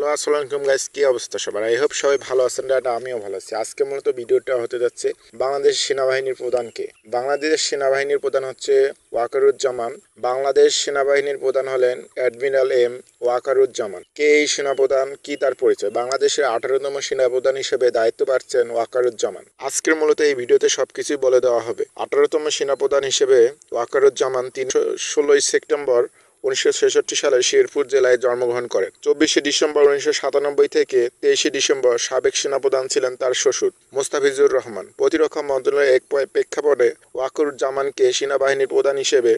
Hello, আসসালামু আলাইকুম guys, কি অবস্থা সবার? আই হোপ সবাই ভালো আছেন। আমিও ভালো আছি। আজকে মূলত ভিডিওটা হতে যাচ্ছে বাংলাদেশ সেনাবাহিনীর প্রধানকে। বাংলাদেশ সেনাবাহিনীর প্রধান হচ্ছে ওয়াকারুজ্জামান। বাংলাদেশ সেনাবাহিনীর প্রধান হলেন অ্যাডমিরাল এম ওয়াকারুজ্জামান। কে এই সেনাপ্রধান, কি তার পরিচয়? বাংলাদেশের 18তম সেনাপ্রধান হিসেবে দায়িত্ব পাচ্ছেন ওয়াকারুজ্জামান। আজকের মূলত এই ভিডিওতে সবকিছুই বলে দেওয়া হবে। 18তম সেনাপ্রধান হিসেবে ওয়াকারুজ্জামান 16 সেপ্টেম্বর 1966 সালে শেরপুর জেলায় জন্মগ্রহণ করেন। 24শে ডিসেম্বর 1997 থেকে 23শে ডিসেম্বর সাবেক সেনাপ্রধান ছিলেন তার শ্বশুর মোস্তাফিজুর রহমান। প্রতিরক্ষা মন্ত্রণালয়ের এক প্রেক্ষাপটে ওয়াকারুজ্জামানকে সেনাবাহিনীর প্রধান হিসেবে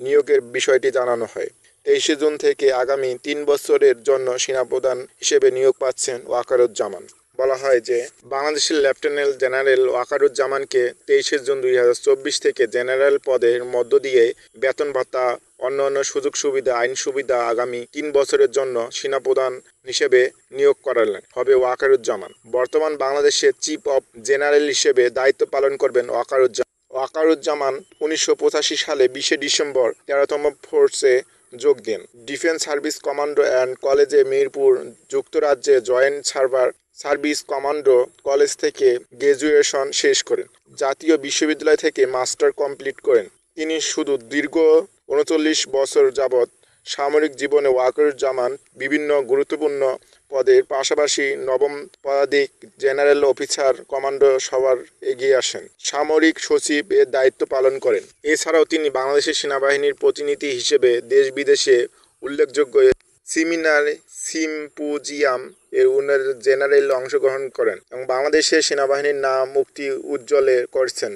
নিয়োগের বিষয়টি জানানো হয়। 23শে জুন থেকে আগামী 3 বছরের জন্য সেনাপ্রধান হিসেবে নিয়োগ পাচ্ছেন ওয়াকারুজ্জামান। বলা হয় যে বাংলাদেশের লেফটেন্যান্ট জেনারেল ওয়াকারুজ্জামানকে 23শে জুন 2024 থেকে জেনারেল পদের মধ্য দিয়ে বেতন ভাতা, অন্যান্য সুযোগ সুবিধা, আইন সুবিধা আগামী 3 বছরের জন্য সেনাপ্রধান হিসেবে নিয়োগ করালেন হবে ওয়াকারুজ্জামান। বর্তমান বাংলাদেশের চিফ অফ জেনারেল হিসেবে দায়িত্ব পালন করবেন ওয়াকারুজ্জামান 1985 সালে 20শে ডিসেম্বর 13তম ফোর্সে যোগ দেন। ডিফেন্স সার্ভিস কমান্ডো অ্যান্ড কলেজে মিরপুর, যুক্তরাজ্যে জয়েন্ট সার্ভিস কমান্ডো কলেজ থেকে গ্র্যাজুয়েশন শেষ করেন। জাতীয় বিশ্ববিদ্যালয় থেকে মাস্টার কমপ্লিট করেন। তিনি শুধু দীর্ঘ 39 বছর যাবৎ সামরিক জীবনে ওয়াকারুজ্জামান বিভিন্ন গুরুত্বপূর্ণ পদের পাশাপাশি নবম পদাতিক, জেনারেল অফিসার, কমান্ডো সবার এগিয়ে আসেন। সামরিক সচিব এর দায়িত্ব পালন করেন। এছাড়াও তিনি বাংলাদেশের সেনাবাহিনীর প্রতিনিধি হিসেবে দেশ বিদেশে উল্লেখযোগ্য সেমিনার, সিম্পোজিয়াম এর জেনারেল অংশগ্রহণ করেন এবং বাংলাদেশের সেনাবাহিনীর নাম মুক্তি উজ্জ্বল করেছেন।